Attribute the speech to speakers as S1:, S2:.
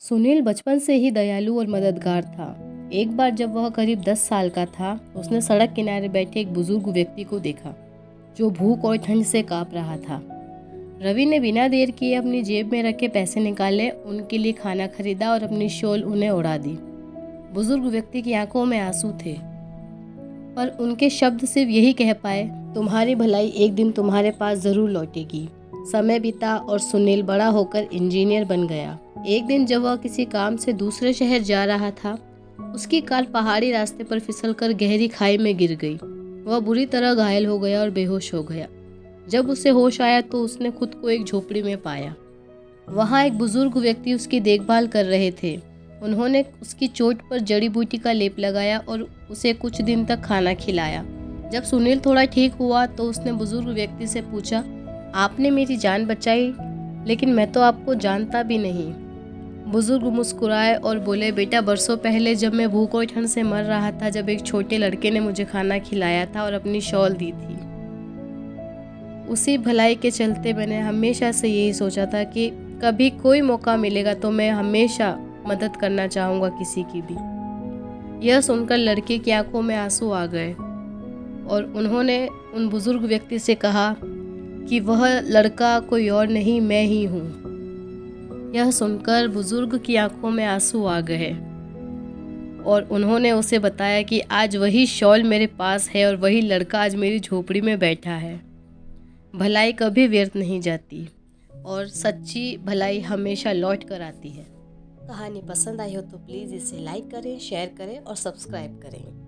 S1: सुनील बचपन से ही दयालु और मददगार था। एक बार जब वह करीब 10 साल का था, उसने सड़क किनारे बैठे एक बुजुर्ग व्यक्ति को देखा जो भूख और ठंड से कांप रहा था। रवि ने बिना देर किए अपनी जेब में रखे पैसे निकाले, उनके लिए खाना खरीदा और अपनी शॉल उन्हें उड़ा दी। बुजुर्ग व्यक्ति की आंखों में आंसू थे, पर उनके शब्द सिर्फ यही कह पाए, तुम्हारी भलाई एक दिन तुम्हारे पास जरूर लौटेगी। समय बीता और सुनील बड़ा होकर इंजीनियर बन गया। एक दिन जब वह किसी काम से दूसरे शहर जा रहा था, उसकी कार पहाड़ी रास्ते पर फिसलकर गहरी खाई में गिर गई। वह बुरी तरह घायल हो गया और बेहोश हो गया। जब उसे होश आया तो उसने खुद को एक झोपड़ी में पाया। वहाँ एक बुजुर्ग व्यक्ति उसकी देखभाल कर रहे थे। उन्होंने उसकी चोट पर जड़ी बूटी का लेप लगाया और उसे कुछ दिन तक खाना खिलाया। जब सुनील थोड़ा ठीक हुआ तो उसने बुजुर्ग व्यक्ति से पूछा, आपने मेरी जान बचाई, लेकिन मैं तो आपको जानता भी नहीं। बुजुर्ग मुस्कुराए और बोले, बेटा, बरसों पहले जब मैं भूख और ठंड से मर रहा था, जब एक छोटे लड़के ने मुझे खाना खिलाया था और अपनी शॉल दी थी, उसी भलाई के चलते मैंने हमेशा से यही सोचा था कि कभी कोई मौका मिलेगा तो मैं हमेशा मदद करना चाहूँगा किसी की भी। यह सुनकर लड़के की आंखों में आंसू आ गए और उन्होंने उन बुजुर्ग व्यक्ति से कहा कि वह लड़का कोई और नहीं, मैं ही हूँ। यह सुनकर बुजुर्ग की आंखों में आंसू आ गए और उन्होंने उसे बताया कि आज वही शॉल मेरे पास है और वही लड़का आज मेरी झोपड़ी में बैठा है। भलाई कभी व्यर्थ नहीं जाती और सच्ची भलाई हमेशा लौट कर आती है। कहानी पसंद आई हो तो प्लीज़ इसे लाइक करें, शेयर करें और सब्सक्राइब करें।